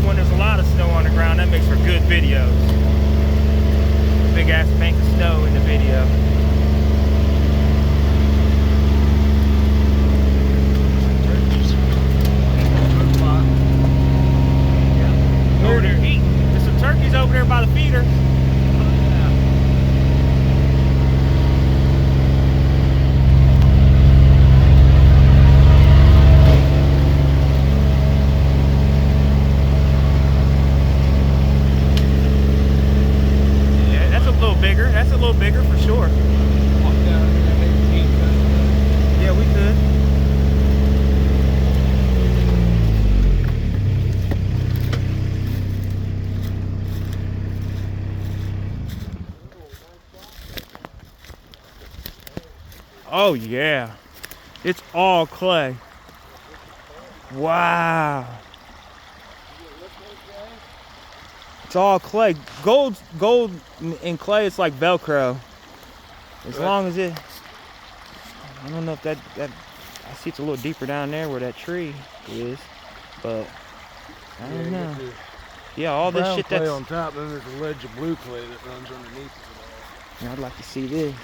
when there's a lot of snow on the ground, that makes for good videos. Big ass bank of snow in the video. Over there eating. There's some turkeys over there by the feeder. Yeah, that's a little bigger. That's a little bigger for sure. Yeah, we could. Oh yeah, it's all clay. Wow. It's all clay. Gold and clay, it's like Velcro. As long as it, I don't know if that, I see it's a little deeper down there where that tree is, but I don't know. Yeah, all this shit that's on top, then there's a ledge of blue clay that runs underneath it all. I'd like to see this.